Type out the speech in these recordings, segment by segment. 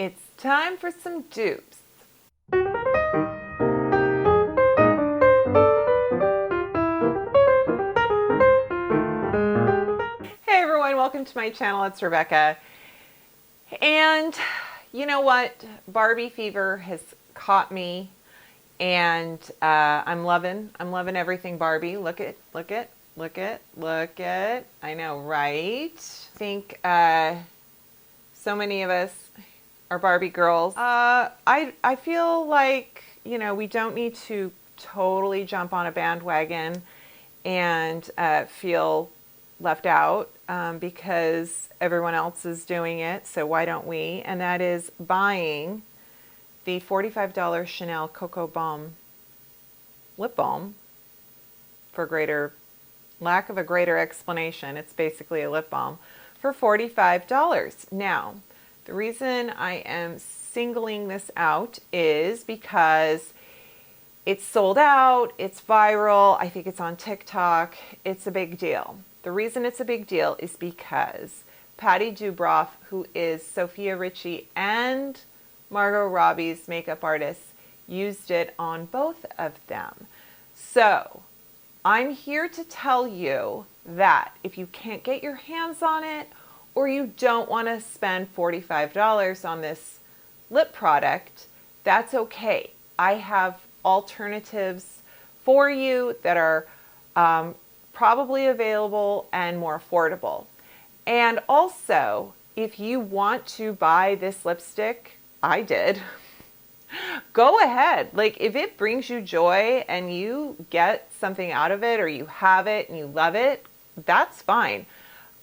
It's time for some dupes. Hey everyone, welcome to my channel. It's Rebecca. And you know what? Barbie fever has caught me, and I'm loving everything Barbie. Look at. I know, right? I think so many of us are Barbie girls. I feel like, you know, we don't need to totally jump on a bandwagon and feel left out because everyone else is doing it, so why don't we? And that is buying the $45 Chanel Cocoa Balm lip balm for lack of a greater explanation. It's basically a lip balm for $45. Now, the reason I am singling this out is because it's sold out, it's viral, I think it's on TikTok, it's a big deal. The reason it's a big deal is because Patty Dubrov, who is Sofia Richie and Margot Robbie's makeup artist, used it on both of them. So, I'm here to tell you that if you can't get your hands on it, or you don't want to spend $45 on this lip product, that's okay. I have alternatives for you that are probably available and more affordable. And also, if you want to buy this lipstick, I did, go ahead. Like, if it brings you joy and you get something out of it, or you have it and you love it, that's fine.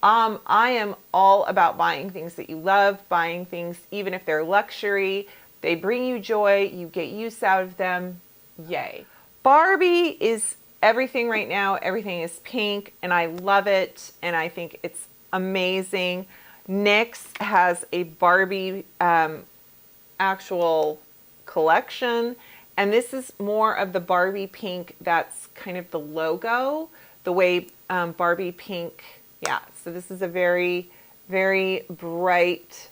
I am all about buying things that you love, buying things, even if they're luxury, they bring you joy, you get use out of them, yay. Barbie is everything right now. Everything is pink, and I love it, and I think it's amazing. NYX has a Barbie actual collection, and this is more of the Barbie pink. That's kind of the logo, the way Barbie pink. Yeah, so this is a very, very bright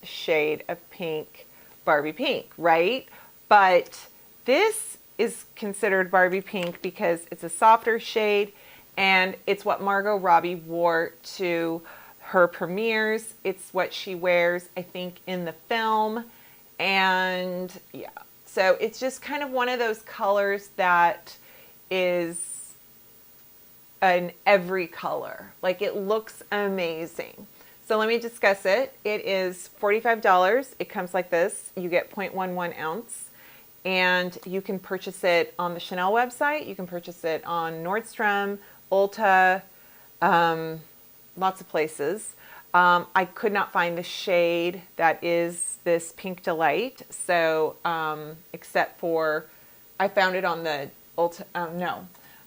shade of pink, Barbie pink, right? But this is considered Barbie pink because it's a softer shade, and it's what Margot Robbie wore to her premieres. It's what she wears, I think, in the film. And yeah, so it's just kind of one of those colors that is in every color. Like, it looks amazing. So let me discuss it. It is $45. It comes like this. You get 0.11 ounce, and you can purchase it on the Chanel website. You can purchase it on Nordstrom, Ulta, lots of places. I could not find the shade that is this Pink Delight. So, except for, I found it on the Ulta,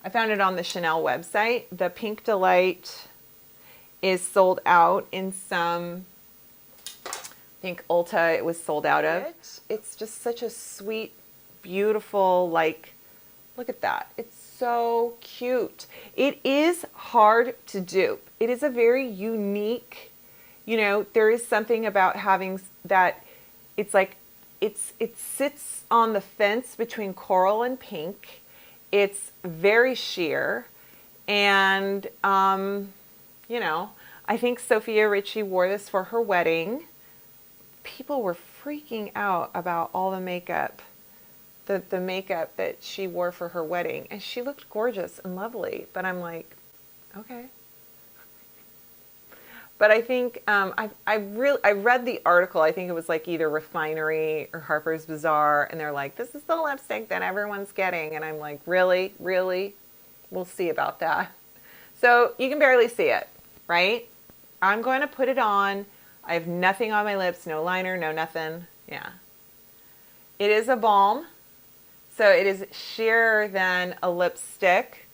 I found it on the Chanel website. The Pink Delight is sold out in some, I think Ulta it was sold out of. It's just such a sweet, beautiful, like, look at that. It's so cute. It is hard to dupe. It is a very unique, you know, there is something about having that, it's like, it sits on the fence between coral and pink. It's very sheer, and, you know, I think Sofia Richie wore this for her wedding. People were freaking out about all the makeup, the makeup that she wore for her wedding, and she looked gorgeous and lovely, but I'm like, okay. But I think, I read the article, I think it was like either Refinery or Harper's Bazaar, and they're like, this is the lipstick that everyone's getting, and I'm like, really? Really? We'll see about that. So you can barely see it, right? I'm going to put it on. I have nothing on my lips, no liner, no nothing. Yeah. It is a balm, so it is sheerer than a lipstick,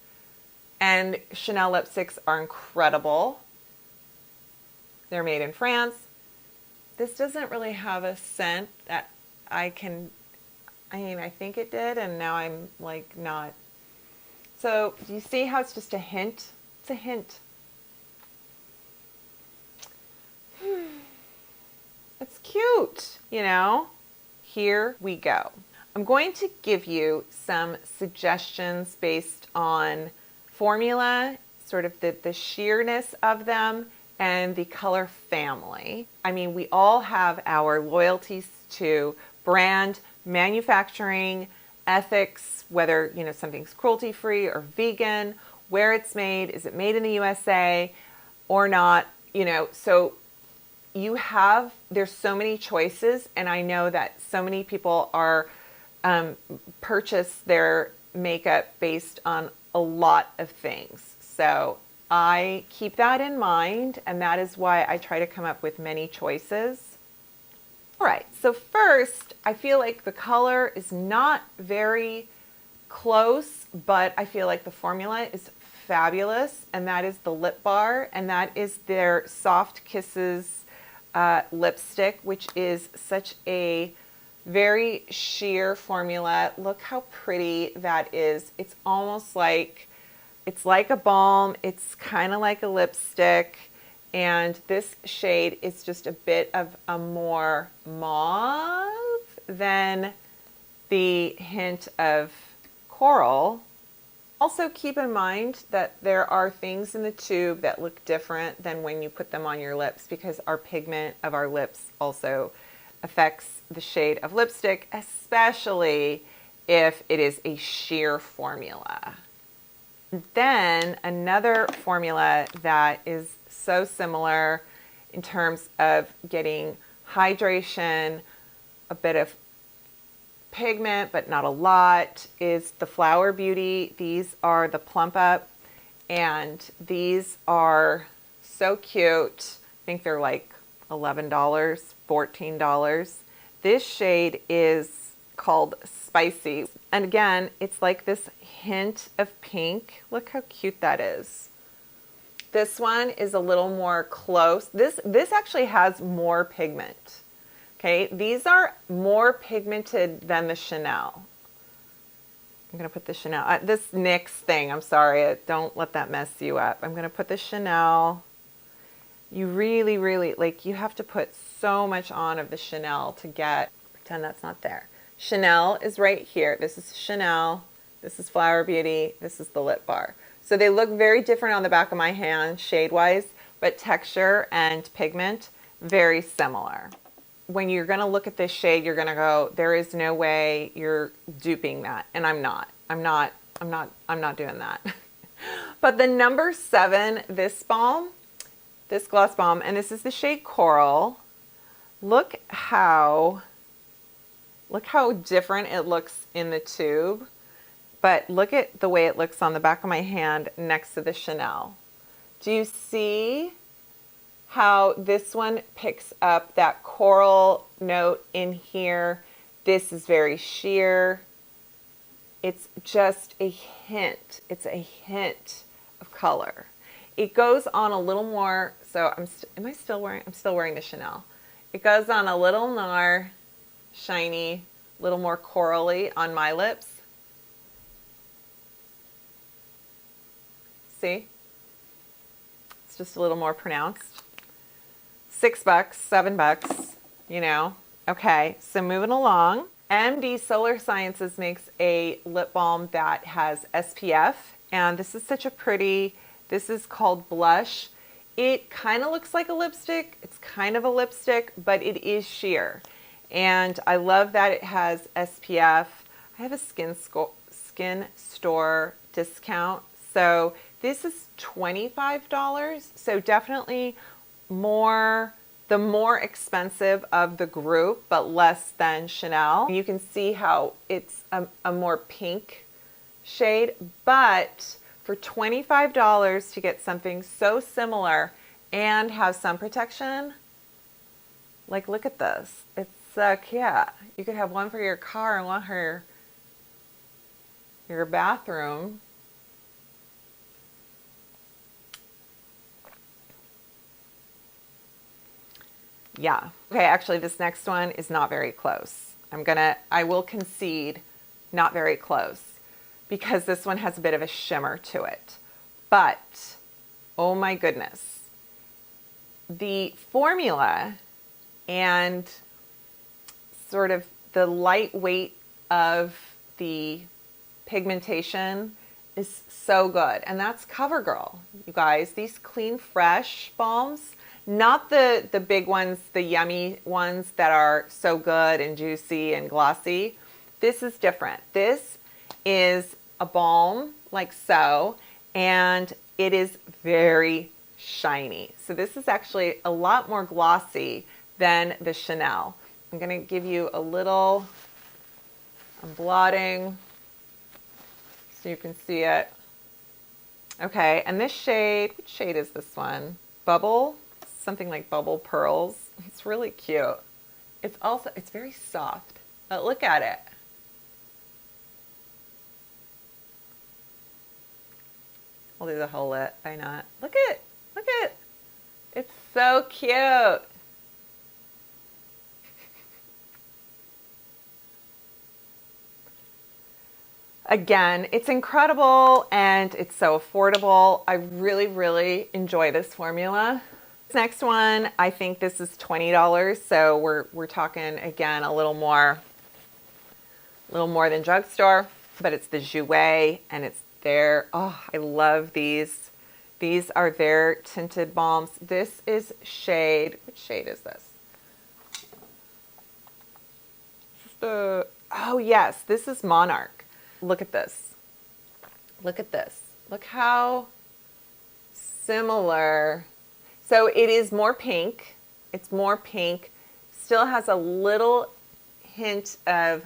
and Chanel lipsticks are incredible. They're made in France. This doesn't really have a scent that I think it did, and now I'm like not. So do you see how it's just a hint? It's a hint. It's cute, you know? Here we go. I'm going to give you some suggestions based on formula, sort of the sheerness of them, and the color family. I mean, we all have our loyalties to brand, manufacturing, ethics, whether, you know, something's cruelty-free or vegan, where it's made, is it made in the USA or not, you know, so there's so many choices, and I know that so many people are purchase their makeup based on a lot of things. So I keep that in mind, and that is why I try to come up with many choices. All right, so first, I feel like the color is not very close, but I feel like the formula is fabulous, and that is the Lip Bar, and that is their Soft Kisses lipstick, which is such a very sheer formula. Look how pretty that is. It's almost like, it's like a balm. It's kind of like a lipstick. And this shade is just a bit of a more mauve than the hint of coral. Also keep in mind that there are things in the tube that look different than when you put them on your lips, because our pigment of our lips also affects the shade of lipstick, especially if it is a sheer formula. Then another formula that is so similar in terms of getting hydration, a bit of pigment, but not a lot, is the Flower Beauty. These are the Plump Up, and these are so cute. I think they're like $11, $14. This shade is called Spicy. And again, it's like this hint of pink. Look how cute that is. This one is a little more close. This actually has more pigment. Okay, these are more pigmented than the Chanel. I'm going to put the Chanel, this NYX thing, I'm sorry, don't let that mess you up. I'm going to put the Chanel. You really, really, like, you have to put so much on of the Chanel to get, pretend that's not there. Chanel is right here. This is Chanel. This is Flower Beauty. This is the Lip Bar. So they look very different on the back of my hand, shade-wise, but texture and pigment, very similar. When you're going to look at this shade, you're going to go, there is no way you're duping that. And I'm not doing that. But the number 7, this balm, this gloss balm, and this is the shade Coral. Look how different it looks in the tube. But look at the way it looks on the back of my hand next to the Chanel. Do you see how this one picks up that coral note in here? This is very sheer. It's just a hint. It's a hint of color. It goes on a little more, so I'm still wearing the Chanel. It goes on a little more shiny, little more corally on my lips. See? It's just a little more pronounced. $6, $7, you know. Okay, so moving along. MD Solar Sciences makes a lip balm that has SPF, and this is such a pretty, this is called Blush. It kind of looks like a lipstick. It's kind of a lipstick, but it is sheer. And I love that it has SPF. I have a skin store discount. So this is $25. So definitely the more expensive of the group, but less than Chanel. You can see how it's a more pink shade, but for $25 to get something so similar and have sun protection, like, look at this. It's yeah, you could have one for your car and one for your bathroom. Yeah. Okay, actually this next one is not very close. I will concede not very close because this one has a bit of a shimmer to it. But, oh my goodness. The formula and sort of the lightweight of the pigmentation is so good. And that's CoverGirl, you guys. These Clean Fresh balms, not the big ones, the yummy ones that are so good and juicy and glossy. This is different. This is a balm like so, and it is very shiny. So this is actually a lot more glossy than the Chanel. I'm going to give you a little, I'm blotting so you can see it. Okay, and this shade, which shade is this one? Bubble, something like Bubble Pearls. It's really cute. It's also, it's very soft, but look at it. I'll do the whole lip, why not? Look at it, look at it. It's so cute. Again, it's incredible and it's so affordable. I really, really enjoy this formula. This next one, I think this is $20. So we're talking again a little more than drugstore, but it's the Jouer and it's their, oh, I love these. These are their tinted balms. This is shade, which shade is this? Oh yes, this is Monarch. Look at this. Look at this. Look how similar. So it is more pink. It's more pink. Still has a little hint of,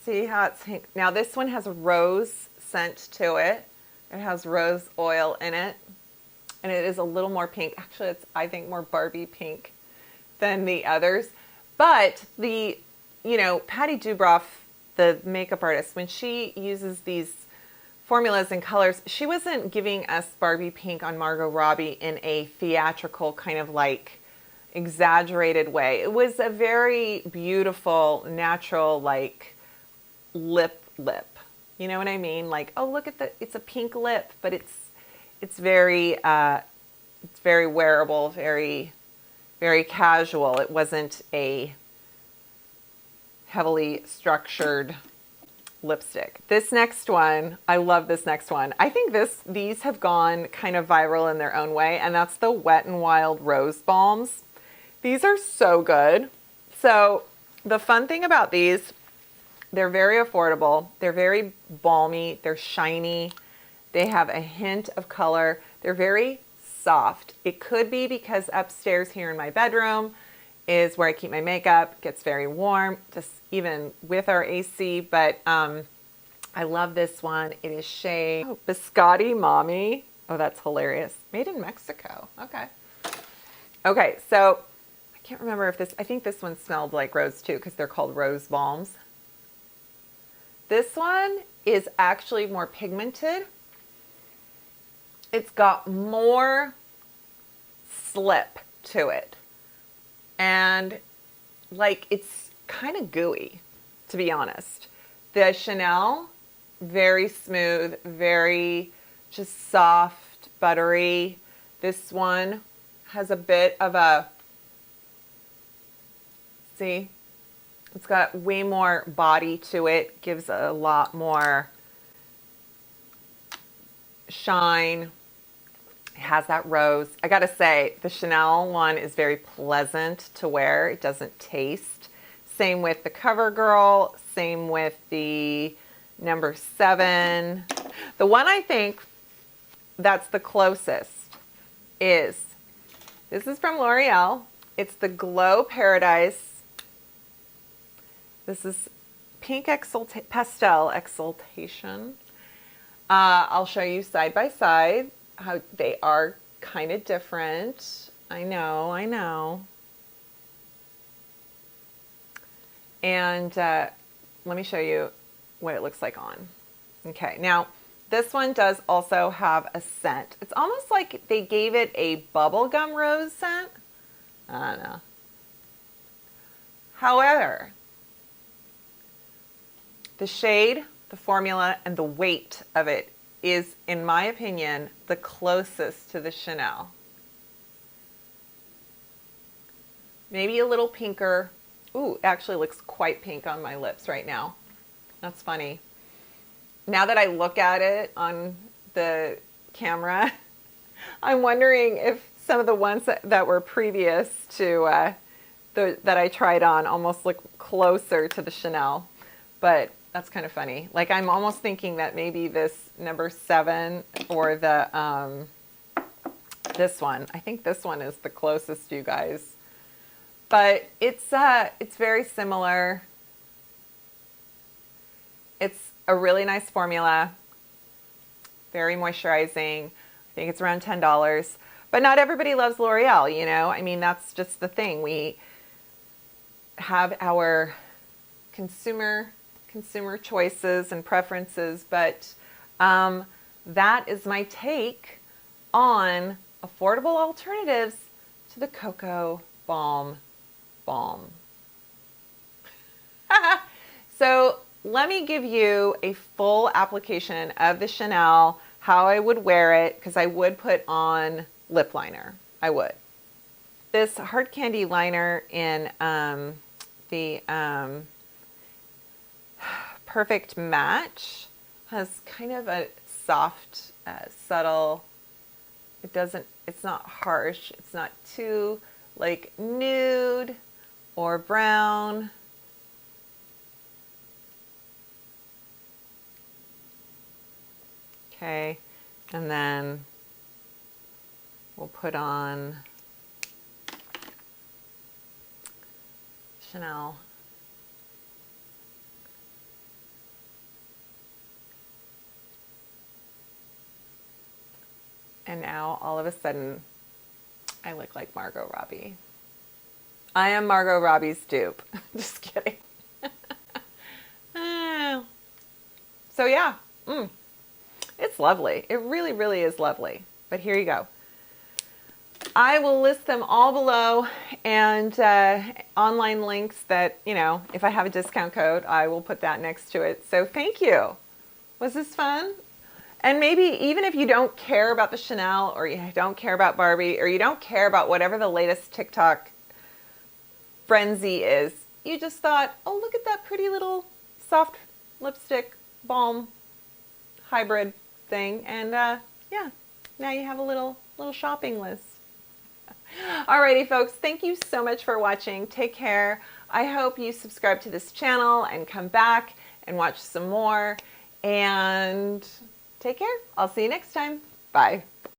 see how it's pink. Now this one has a rose scent to it. It has rose oil in it. And it is a little more pink. Actually, it's, I think, more Barbie pink than the others. But the, you know, Patty Dubroff, the makeup artist, when she uses these formulas and colors, she wasn't giving us Barbie pink on Margot Robbie in a theatrical kind of like exaggerated way. It was a very beautiful, natural, like lip. You know what I mean? Like, oh, look at the, it's a pink lip, but it's very wearable, very, very casual. It wasn't a heavily structured lipstick. This next one, I love this next one. I think these have gone kind of viral in their own way, and that's the Wet n Wild Rose Balms. These are so good. So the fun thing about these, they're very affordable. They're very balmy. They're shiny. They have a hint of color. They're very soft. It could be because upstairs here in my bedroom is where I keep my makeup. It gets very warm, just even with our AC, but I love this one. It is shade Biscotti Mommy. Oh, that's hilarious. Made in Mexico. Okay. Okay, so I can't remember if this, I think this one smelled like rose too, because they're called rose balms. This one is actually more pigmented. It's got more slip to it. And like, it's kind of gooey, to be honest. The Chanel, very smooth, very just soft, buttery. This one has a bit of a, see, it's got way more body to it, gives a lot more shine. It has that rose. I gotta say, the Chanel one is very pleasant to wear. It doesn't taste. Same with the CoverGirl. Same with the number 7. The one I think that's the closest is, this is from L'Oreal. It's the Glow Paradise. This is Pink Pastel Exaltation. I'll show you side by side how they are kind of different. I know. And let me show you what it looks like on. Okay, now this one does also have a scent. It's almost like they gave it a bubblegum rose scent. I don't know. However, the shade, the formula, and the weight of it is, in my opinion, the closest to the Chanel. maybe a little pinker. Ooh, it actually looks quite pink on my lips right now. That's funny. Now that I look at it on the camera, I'm wondering if some of the ones that were previous to that I tried on almost look closer to the Chanel, but that's kind of funny. Like, I'm almost thinking that maybe this number 7 or the this one. I think this one is the closest, you guys. But it's very similar. It's a really nice formula. Very moisturizing. I think it's around $10. But not everybody loves L'Oreal, you know? I mean, that's just the thing. We have our consumer choices and preferences, but that is my take on affordable alternatives to the Cocoa Balm. So let me give you a full application of the Chanel, how I would wear it, because I would put on lip liner. I would. This hard candy liner in the Perfect Match has kind of a soft, subtle, it's not harsh, it's not too like nude or brown. Okay, and then we'll put on Chanel. And now all of a sudden I look like Margot Robbie. I am Margot Robbie's dupe. Just kidding. So yeah, it's lovely. It really, really is lovely. But here you go. I will list them all below, and online links that, you know, if I have a discount code, I will put that next to it. So thank you. Was this fun? And maybe even if you don't care about the Chanel, or you don't care about Barbie, or you don't care about whatever the latest TikTok frenzy is, you just thought, oh, look at that pretty little soft lipstick balm hybrid thing. And yeah, now you have a little shopping list. Alrighty, folks, thank you so much for watching. Take care. I hope you subscribe to this channel and come back and watch some more. And take care. I'll see you next time. Bye.